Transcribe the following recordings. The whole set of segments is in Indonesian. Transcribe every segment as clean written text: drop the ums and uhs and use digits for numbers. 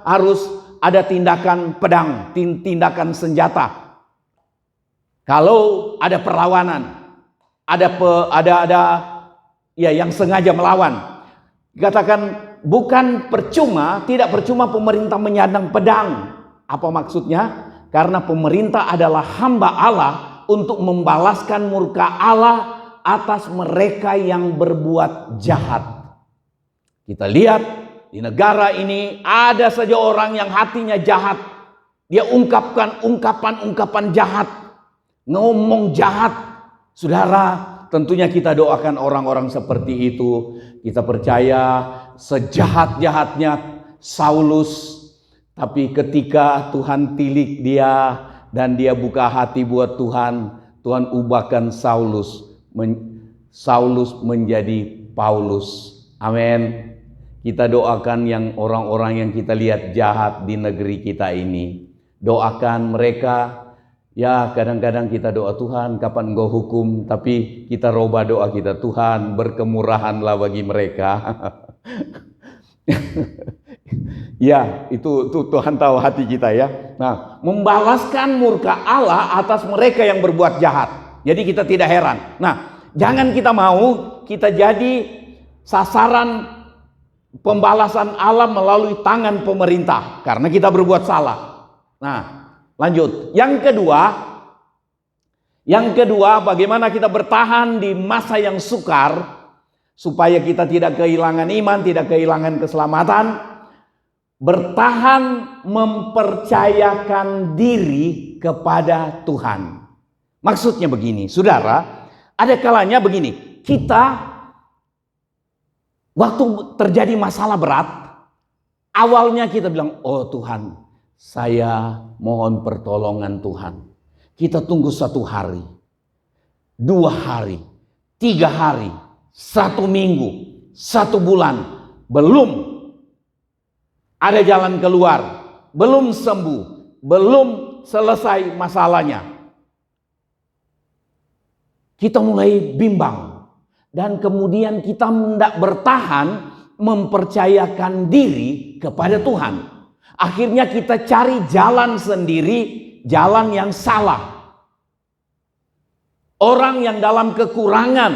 harus ada tindakan pedang, tindakan senjata. Kalau ada perlawanan, ada yang sengaja melawan. Katakan bukan percuma, tidak percuma pemerintah menyandang pedang. Apa maksudnya? Karena pemerintah adalah hamba Allah untuk membalaskan murka Allah atas mereka yang berbuat jahat. Kita lihat di negara ini ada saja orang yang hatinya jahat. Dia ungkapkan ungkapan jahat, ngomong jahat. Saudara, tentunya kita doakan orang-orang seperti itu. Kita percaya sejahat-jahatnya Saulus, tapi ketika Tuhan tilik dia dan dia buka hati buat Tuhan, Tuhan ubahkan Saulus menjadi Paulus. Amin. Kita doakan yang orang-orang yang kita lihat jahat di negeri kita ini. Doakan mereka. Ya, kadang-kadang kita doa, Tuhan kapan Engkau hukum, tapi kita robah doa kita, Tuhan berkemurahanlah bagi mereka. Ya, itu Tuhan tahu hati kita ya. Nah, membalaskan murka Allah atas mereka yang berbuat jahat. Jadi kita tidak heran. Nah, jangan kita mau kita jadi sasaran pembalasan Allah melalui tangan pemerintah karena kita berbuat salah. Nah, lanjut. Yang kedua, bagaimana kita bertahan di masa yang sukar supaya kita tidak kehilangan iman, tidak kehilangan keselamatan. Bertahan mempercayakan diri kepada Tuhan. Maksudnya begini, saudara, ada kalanya begini, kita waktu terjadi masalah berat, awalnya kita bilang, oh Tuhan, saya mohon pertolongan Tuhan. Kita tunggu 1 hari, 2 hari, 3 hari, 1 minggu, 1 bulan, belum ada jalan keluar, belum sembuh, belum selesai masalahnya. Kita mulai bimbang. Dan kemudian kita tidak bertahan mempercayakan diri kepada Tuhan. Akhirnya kita cari jalan sendiri, jalan yang salah. Orang yang dalam kekurangan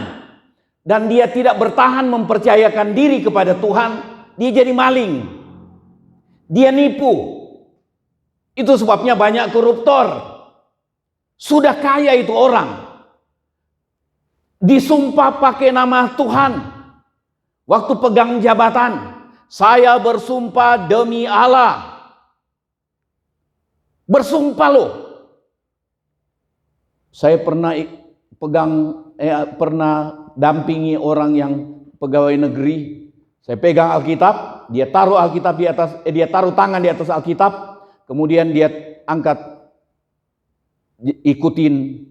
dan dia tidak bertahan mempercayakan diri kepada Tuhan, dia jadi maling. Dia nipu. Itu sebabnya banyak koruptor. Sudah kaya itu orang, disumpah pakai nama Tuhan. Waktu pegang jabatan, saya bersumpah demi Allah. Bersumpah loh. Saya pernah pernah dampingi orang yang pegawai negeri. Saya pegang Alkitab, dia taruh Alkitab di atas, dia taruh tangan di atas Alkitab, kemudian dia angkat, ikutin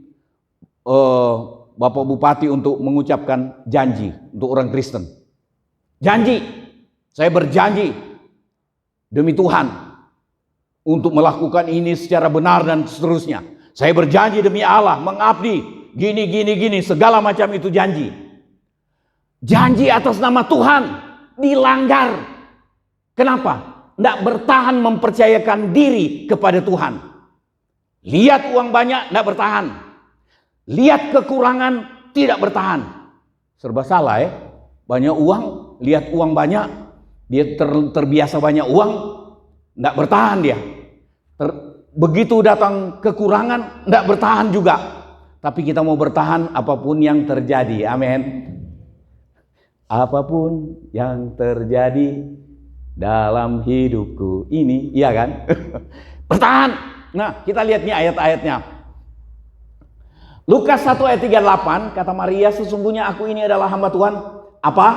Bapak Bupati untuk mengucapkan janji untuk orang Kristen. Janji, saya berjanji demi Tuhan untuk melakukan ini secara benar dan seterusnya. Saya berjanji demi Allah mengabdi gini, segala macam itu janji. Janji atas nama Tuhan dilanggar. Kenapa? Tidak bertahan mempercayakan diri kepada Tuhan. Lihat uang banyak, tidak bertahan. Lihat kekurangan, tidak bertahan. Serba salah ya. Banyak uang, lihat uang banyak, dia terbiasa banyak uang, tidak bertahan dia. Begitu datang kekurangan, tidak bertahan juga. Tapi kita mau bertahan apapun yang terjadi. Amin. Apapun yang terjadi dalam hidupku ini, iya kan? Bertahan. Nah, kita lihat nih ayat-ayatnya. Lukas 1 ayat 38, kata Maria, sesungguhnya aku ini adalah hamba Tuhan. Apa?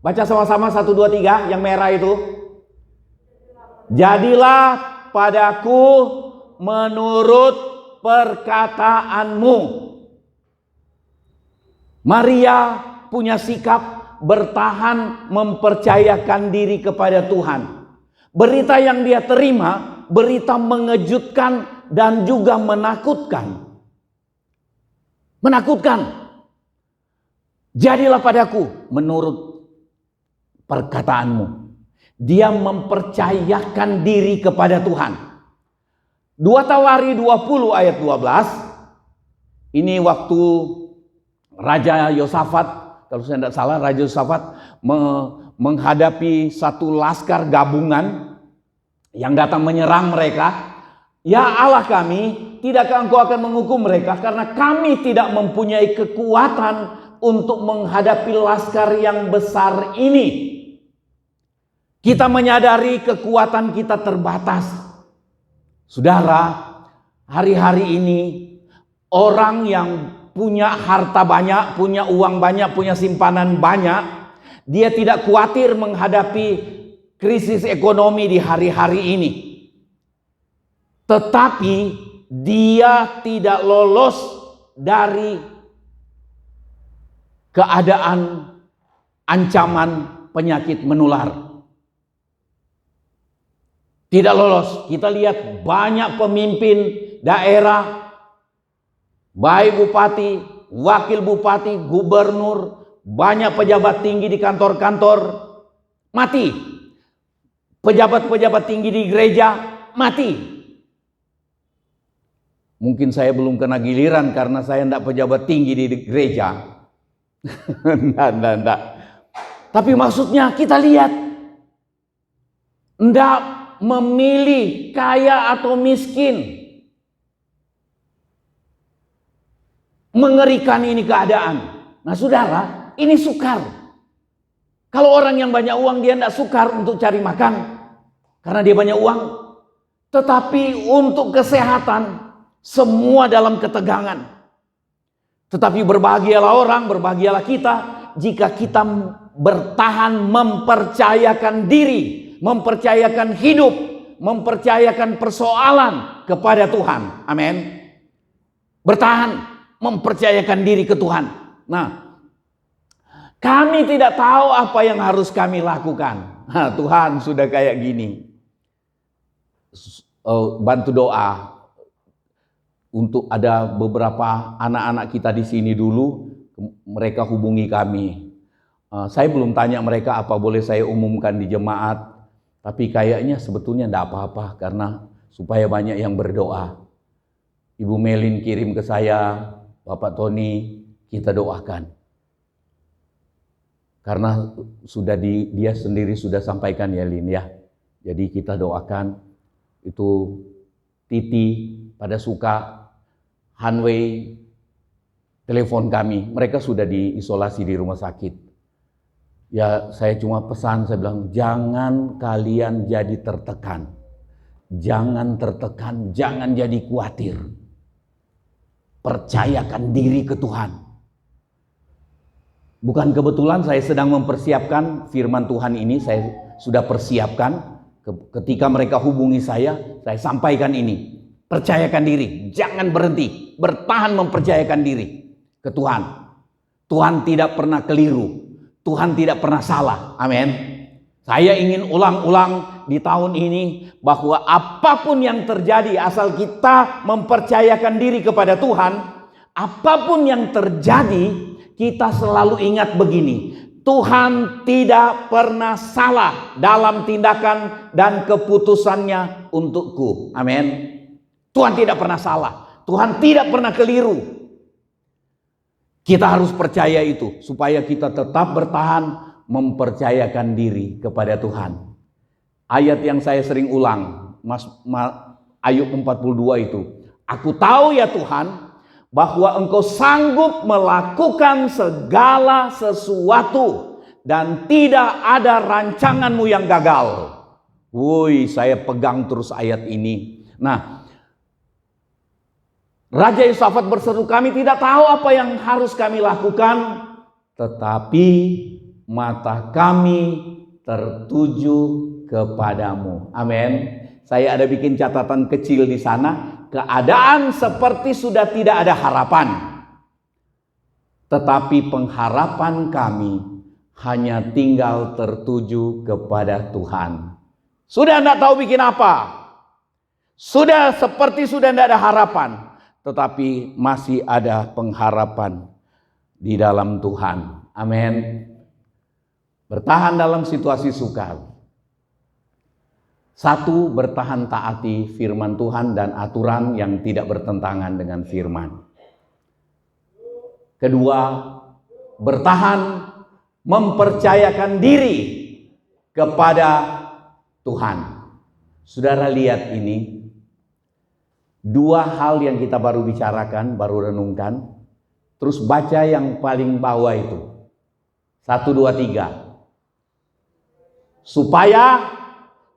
Baca sama-sama 1, 2, 3 yang merah itu. Jadilah padaku menurut perkataanmu. Maria punya sikap bertahan mempercayakan diri kepada Tuhan. Berita yang dia terima, berita mengejutkan dan juga menakutkan. Menakutkan. Jadilah padaku menurut perkataanmu. Dia mempercayakan diri kepada Tuhan. 2 Tawari 20 ayat 12. Ini waktu Raja Yosafat, kalau saya tidak salah, Raja Yosafat menghadapi satu laskar gabungan yang datang menyerang mereka. Ya Allah kami, tidakkah engkau akan menghukum mereka? Karena kami tidak mempunyai kekuatan untuk menghadapi laskar yang besar ini. Kita menyadari kekuatan kita terbatas. Saudara, hari-hari ini orang yang punya harta banyak, punya uang banyak, punya simpanan banyak, dia tidak khawatir menghadapi krisis ekonomi di hari-hari ini. Tetapi dia tidak lolos dari keadaan ancaman penyakit menular. Tidak lolos. Kita lihat banyak pemimpin daerah, baik bupati, wakil bupati, gubernur, banyak pejabat tinggi di kantor-kantor mati. Pejabat-pejabat tinggi di gereja mati. Mungkin saya belum kena giliran karena saya tidak pejabat tinggi di gereja. Enggak. Tapi maksudnya kita lihat, enggak memilih kaya atau miskin. Mengerikan ini keadaan. Nah saudara, ini sukar. Kalau orang yang banyak uang, dia tidak sukar untuk cari makan karena dia banyak uang. Tetapi untuk kesehatan, semua dalam ketegangan. Tetapi berbahagialah orang, berbahagialah kita jika kita bertahan mempercayakan diri, mempercayakan hidup, mempercayakan persoalan kepada Tuhan. Amin. Bertahan, mempercayakan diri ke Tuhan. Nah, kami tidak tahu apa yang harus kami lakukan. Nah, Tuhan sudah kayak gini. Bantu doa untuk ada beberapa anak-anak kita di sini dulu, mereka hubungi kami. Saya belum tanya mereka apa boleh saya umumkan di jemaat. Tapi kayaknya sebetulnya tidak apa-apa karena supaya banyak yang berdoa. Ibu Melin kirim ke saya, Bapak Tony, kita doakan. Karena sudah dia sendiri sudah sampaikan ya Lin ya. Jadi kita doakan itu Titi, pada suka, Hanwei, telepon kami. Mereka sudah diisolasi di rumah sakit. Ya saya cuma pesan, saya bilang jangan kalian jadi tertekan. Jangan tertekan, jangan jadi khawatir. Percayakan diri ke Tuhan. Bukan kebetulan saya sedang mempersiapkan firman Tuhan ini, saya sudah persiapkan. Ketika mereka hubungi saya sampaikan ini. Percayakan diri, jangan berhenti. Bertahan mempercayakan diri ke Tuhan. Tuhan tidak pernah keliru. Tuhan tidak pernah salah. Amin. Saya ingin ulang-ulang di tahun ini bahwa apapun yang terjadi asal kita mempercayakan diri kepada Tuhan, apapun yang terjadi kita selalu ingat begini. Tuhan tidak pernah salah dalam tindakan dan keputusannya untukku. Amin. Tuhan tidak pernah salah. Tuhan tidak pernah keliru. Kita harus percaya itu supaya kita tetap bertahan mempercayakan diri kepada Tuhan. Ayat yang saya sering ulang, Ayub 42 itu. Aku tahu ya Tuhan bahwa Engkau sanggup melakukan segala sesuatu dan tidak ada rancanganmu yang gagal. Woi, saya pegang terus ayat ini. Nah, Raja Yosafat berseru, kami tidak tahu apa yang harus kami lakukan, tetapi mata kami tertuju kepadamu. Amin. Saya ada bikin catatan kecil di sana. Keadaan seperti sudah tidak ada harapan. Tetapi pengharapan kami hanya tinggal tertuju kepada Tuhan. Sudah tidak tahu bikin apa. Sudah seperti sudah tidak ada harapan. Tetapi masih ada pengharapan di dalam Tuhan. Amin. Bertahan dalam situasi sukar. Satu, bertahan taati firman Tuhan dan aturan yang tidak bertentangan dengan firman. Kedua, bertahan mempercayakan diri kepada Tuhan. Saudara lihat ini, dua hal yang kita baru bicarakan, baru renungkan. Terus baca yang paling bawah itu. 1, 2, 3. Supaya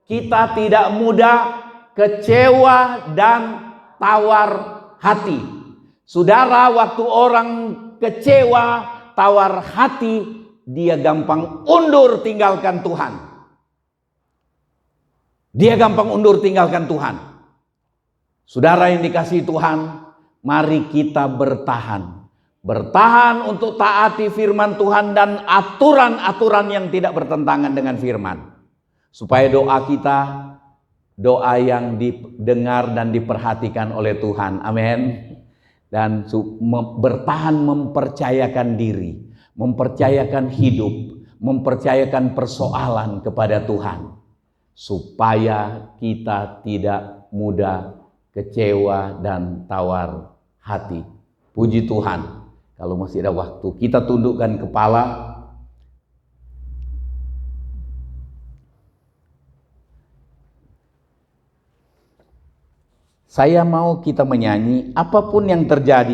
kita tidak mudah kecewa dan tawar hati. Saudara, waktu orang kecewa, tawar hati, dia gampang undur tinggalkan Tuhan. Dia gampang undur tinggalkan Tuhan. Saudara yang dikasihi Tuhan, mari kita bertahan. Bertahan untuk taati firman Tuhan dan aturan-aturan yang tidak bertentangan dengan firman. Supaya doa kita, doa yang didengar dan diperhatikan oleh Tuhan. Amin. Dan bertahan mempercayakan diri, mempercayakan hidup, mempercayakan persoalan kepada Tuhan. Supaya kita tidak mudah kecewa dan tawar hati. Puji Tuhan. Kalau masih ada waktu, kita tundukkan kepala. Saya mau kita menyanyi, apapun yang terjadi